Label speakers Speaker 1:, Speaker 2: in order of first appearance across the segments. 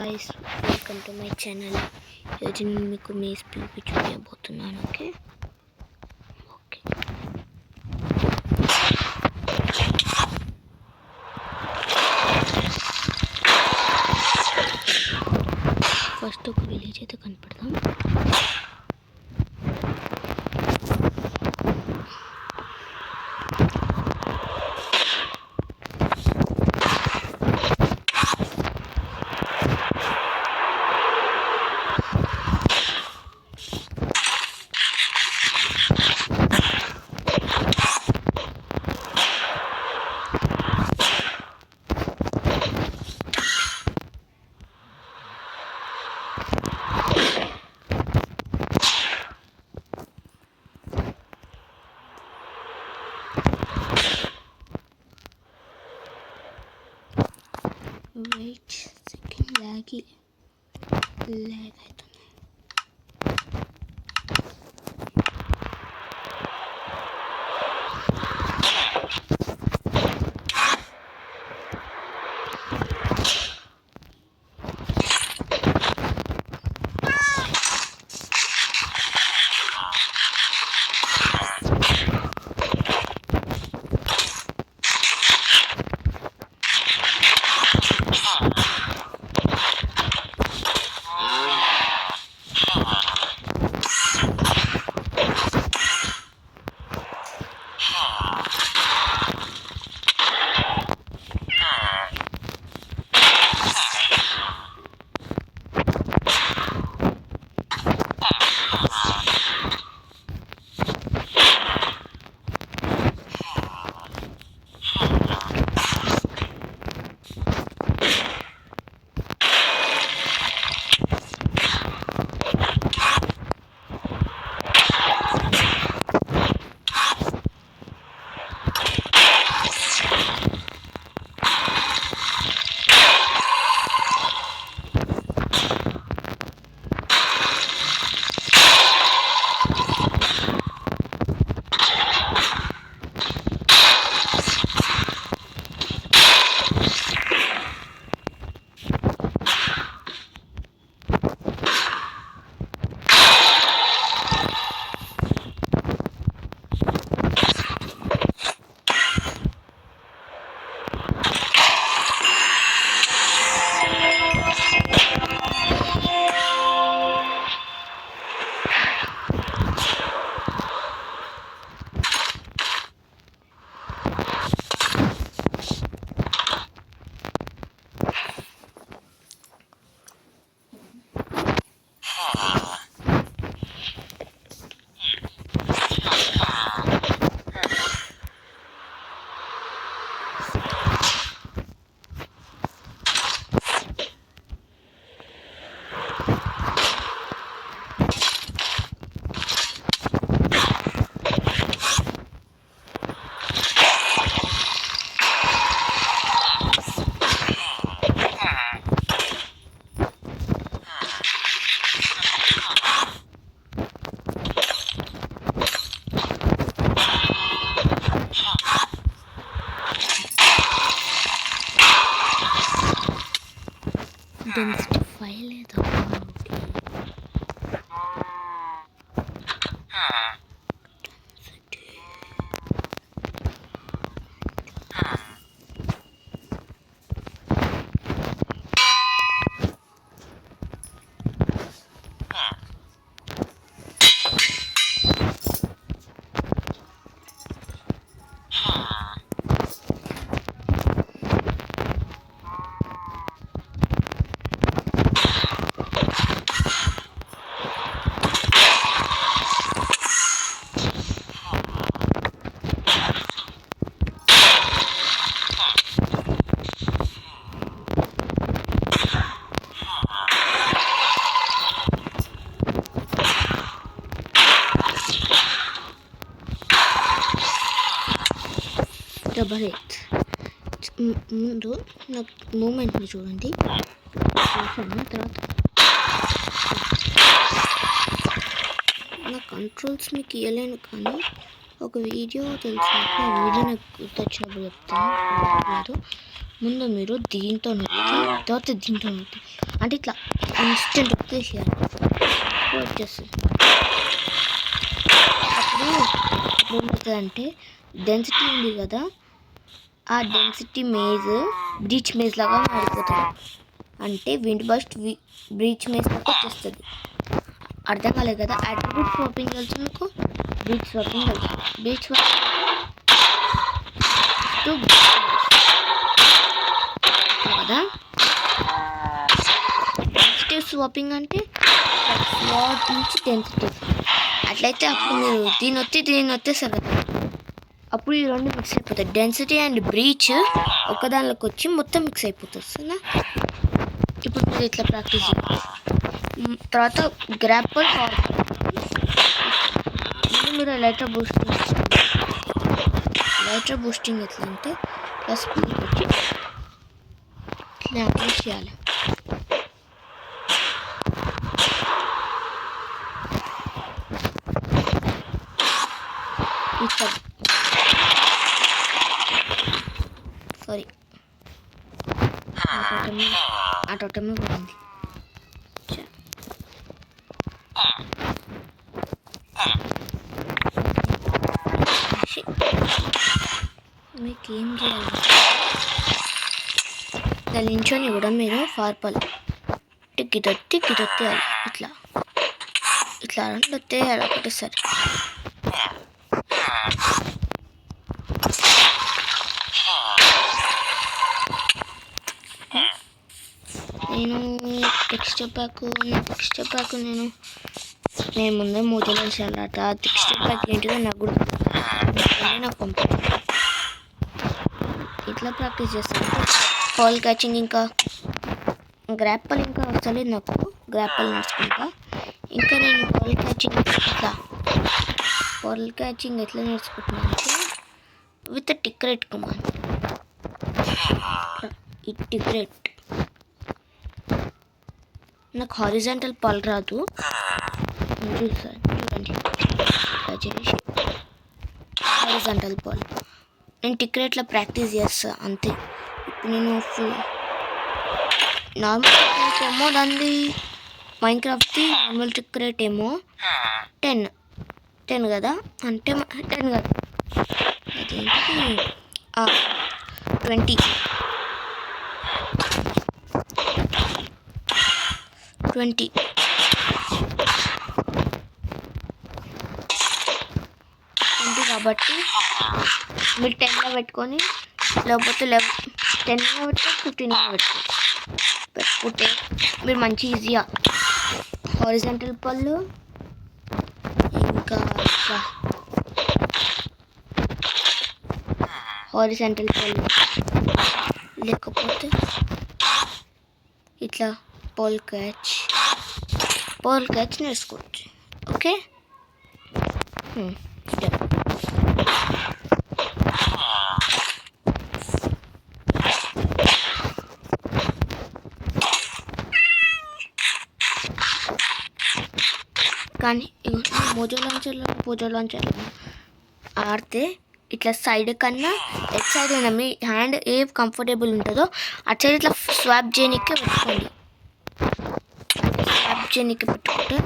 Speaker 1: guys, welcome to my channel. ఈరోజు నేను మీకు మేస్ పీపీ చూపించబోతున్నాను. ఓకే ఫస్ట్ ఒక విలేజ్ అయితే కనపడదాం. వెయిట్ సెకండ్ ల్యాగ్ అవుతుంది. డెన్సిటీ 5 లేదా డబల్ 8 ముందు నాకు మూమెంట్ని చూడండి. తర్వాత నా కంట్రోల్స్ మీకు ఇవ్వలేను, కానీ ఒక వీడియో తెలిసినప్పుడు ఆ వీడియో నాకు గుర్తొచ్చినప్పుడు చెప్తాను. ముందు మీరు దీంతో నొక్కి తర్వాత దీంతో నొక్కి అంటే ఇట్లా ఇన్స్టెంట్ నొక్కేసేయాలి వచ్చేస్తుంది. అప్పుడు ఏమవుతుందంటే డెన్సిటీ ఉంది కదా, ఆ డెన్సిటీ బ్రీచ్ మేజ్ లాగా మారిపోతుంది. అంటే విండ్ బస్ట్ బ్రీచ్ మేజ్ లాగా వచ్చేస్తుంది. అర్థం కాలేదు కదా. అట్రిబ్యూట్ స్వాపింగ్ తెలుసు మీకు, బ్రీచ్ స్వాపింగ్ తెలుసు. బ్రీచ్ కదా. డెన్సిటీ స్వాపింగ్ అంటే స్వాట్ నుంచి డెన్సిటీ. అట్లయితే అప్పుడు మీరు దీన్ని వచ్చేస్తారు కదా, అప్పుడు ఈ రెండు మిక్స్ అయిపోతాయి. డెన్సిటీ అండ్ బ్రీచ్ ఒకదానిలోకి వచ్చి మొత్తం మిక్స్ అయిపోతుంది సరేనా. ఇప్పుడు మీరు ఇట్లా ప్రాక్టీస్ చేయండి. తర్వాత గ్రాప్పల్ హార్పల్ మీరు లైటర్ బూస్టింగ్ ఎట్లా అంటే ఇట్లా స్పీడ్ వచ్చి ఇట్లా అప్లై చేయాలి. సారీ ఆటోటమే పోయింది. మీకేం చేయాలి, దాని నించొని కూడా మీరు ఫార్పల్ టిక్కితొత్తేయాలి. ఇట్లా రెండు వచ్చేయాలి ఒకటేసారి. నేను టెక్స్చర్ ప్యాక్ నేను ముందే మూతలు వేసాను. ఆ టెక్స్చర్ ప్యాక్ ఏంటిదో నాకు కూడా నాకు పంపించాను. ఇట్లా ప్రాక్టీస్ చేస్తాను. బాల్ క్యాచింగ్ ఇంకా గ్రాప్పల్ ఇంకా వస్తలేదు నాకు. గ్రాప్పల్ నేర్చుకుంటా. ఇంకా నేను బాల్ క్యాచింగ్ ఎట్లా నేర్చుకుంటున్నా అంటే విత్ టిక్రెట్ కమాండ్. ఈ టిక్రెట్ నాకు హారిజాంటల్ పాల్ రాదు, చూడండి హారిజాంటల్ పాల్ నేను టిక్రెట్లో ప్రాక్టీస్ చేస్తా అంతే. ఇప్పుడు నేను నార్మల్ టిక్రెట్ ఏమో దాన్ని మైన్క్రాఫ్ట్ది నార్మల్ టిక్రెట్ ఏమో 10 కదా, అంటే 10 కదా, అదేంటి 20 కాబట్టి మీరు 10లో పెట్టుకొని లేకపోతే 10లో పెట్టుకో 15లో పెట్టుకుంటే మీరు మంచి ఈజీగా హారిజాంటల్ పళ్ళు ఇంకా హారిజాంటల్ పళ్ళు లేకపోతే ఇట్లా బాల్ క్యాచ్ నేర్చుకోవచ్చు. ఓకే కానీ మోజో లాంచర్లో ఆడితే ఇట్లా సైడ్ కన్నా ఎట్ సైడ్ అయినా మీ హ్యాండ్ ఏ కంఫర్టబుల్ ఉంటుందో అటు సైడ్ ఇట్లా స్వాప్ చేయడానికి పెట్టుకోండి. స్వాప్ చేయడానికి పెట్టుకుంటే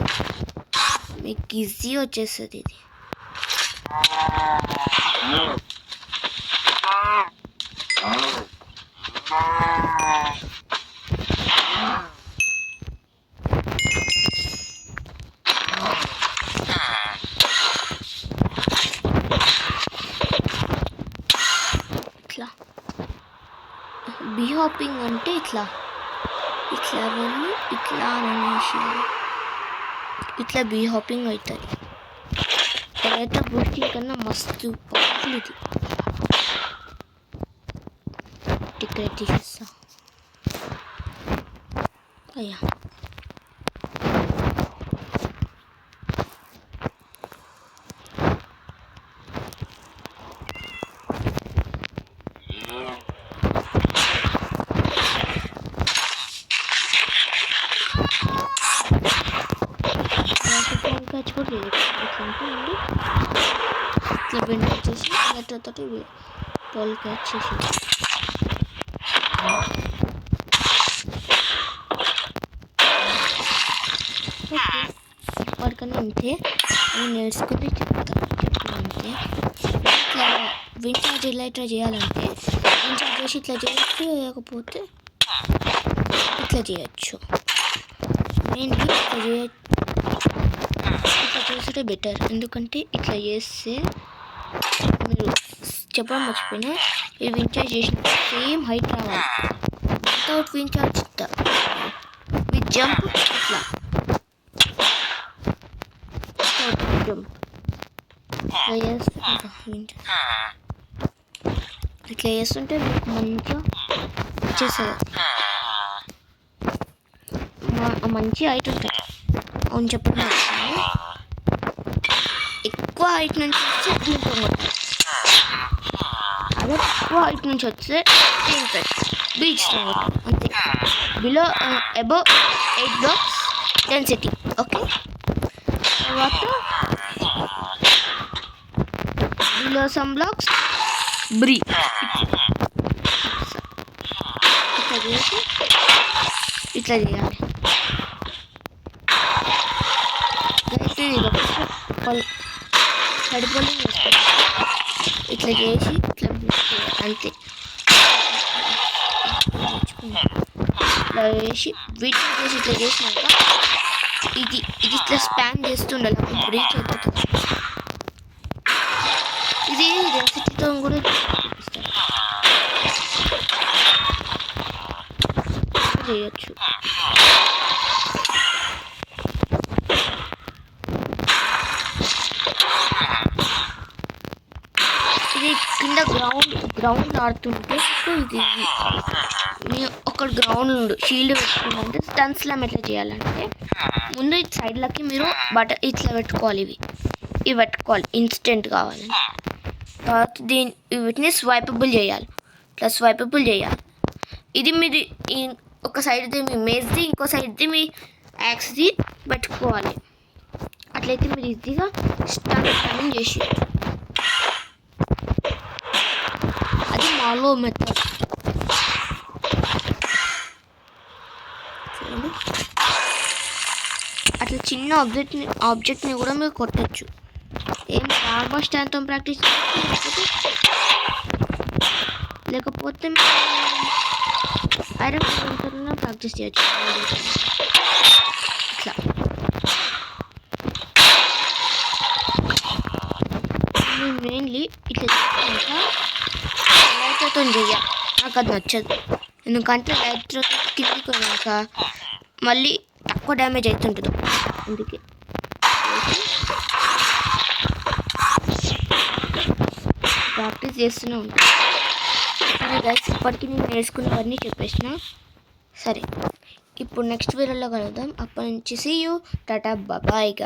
Speaker 1: మీకు ఈజీ వచ్చేస్తుంది. ఇది ఇట్లా బీ హాపింగ్ అంటే ఇట్లా వెళ్ళి ఇట్లా అనేసి ఇట్లా బీ హాపింగ్ అవుతుంది. తర్వాత బూస్టింగ్ కన్నా మస్తు పవర్ఫుల్ ఇది. టికెట్ తీసేస్తా అయ్యా. క్యాచ్ కూడా లేదు. ఇట్లా బెండ్ వచ్చేసి తోటి బాల్ క్యాచ్ చేసి ఇప్పటికన్నా అంతే నేను నేర్చుకుని అంతే. ఇట్లా వించార్జ్ ఇలా ఇట్లా చేయాలంటే వించార్జ్ చేసి ఇట్లా చేయొచ్చు, లేకపోతే ఇట్లా చేయొచ్చు. మెయిన్లీ ఇట్లా చేస్తే బెటర్. ఎందుకంటే ఇట్లా చేస్తే మీరు చెప్పడం మర్చిపోయినా, మీరు వించార్జ్ చేసిన సేమ్ హైట్ రావాలి. వితౌట్ వించార్జ్ విత్ జంప్ ఇట్లా జంప్ ఇట్లా చేస్తుంటే మీకు మంచిగా వచ్చేస్తుంది, మంచి హైట్ ఉంటుంది. అవును చెప్పండి, ఎక్కువ హైట్ నుంచి వస్తే దీంతో కొట్టాలి. అదే ఎక్కువ హైట్ నుంచి వస్తే దీంతో బీచ్తో కొట్టాలి అంతే. Below above 8 blocks density. Okay, తర్వాత బిలో సమ్ బ్లాక్స్ బ్రీ. ఇట్లా చేసి ఇట్లా చేయాలి. సరిపోలే ఇట్లా చేసి ఇట్లా అంతే. ఇట్లా చేసి వీటిని చేసి ఇట్లా చేసినాక ఇది ఇట్లా స్పాన్ చేస్తుండాలి, అప్పుడు బ్రీచ్ అయిపోతుంది. ఇది డెన్సిటీతో కూడా చూపిస్తారు, చేయొచ్చు. ఇది కింద గ్రౌండ్ ఆడుతుంటే ఇది ఒక గ్రౌండ్ షీల్డ్ పెట్టుకుంటే స్టన్ స్లామ్ ఎట్లా చేయాలంటే ముందు ఇటు సైడ్లకి మీరు ఇట్లా పెట్టుకోవాలి. ఇవి పెట్టుకోవాలి ఇన్స్టెంట్ కావాలని. తర్వాత వీటిని స్వైపబుల్ చేయాలి. ఇట్లా స్వైపబుల్ చేయాలి. ఇది మీది ఒక సైడ్ది మీ మేజ్ది, ఇంకో సైడ్ది మీ యాక్స్ది పెట్టుకోవాలి. అట్లయితే మీరు ఈజీగా స్టన్ చేసి, అది మాలో మెథడ్. చూడండి, అట్లా చిన్న ఆబ్జెక్ట్ని కూడా మీరు కొట్టచ్చు. ఏం నార్మల్ స్టాండ్తో ప్రాక్టీస్ లేకపోతే ఐరన్ కౌంటర్లో ప్రాక్టీస్ చేయొచ్చు. ఇట్లా మెయిన్లీ ఇట్లా లైట్లతో చేయాలి. నాకు అది నచ్చదు, ఎందుకంటే లైట్లతో కిందికి పోయాక మళ్ళీ తక్కువ డ్యామేజ్ అవుతుంటుంది. అందుకే ప్రాక్టీస్ చేస్తూనే ఉంటాను. సరే గైస్, ఇప్పటికీ నేను నేర్చుకున్నవన్నీ చెప్పేసిన. సరే, ఇప్పుడు నెక్స్ట్ వీడియోలో కలుద్దాం. అప్పటి నుంచి see you, tata, bye guys.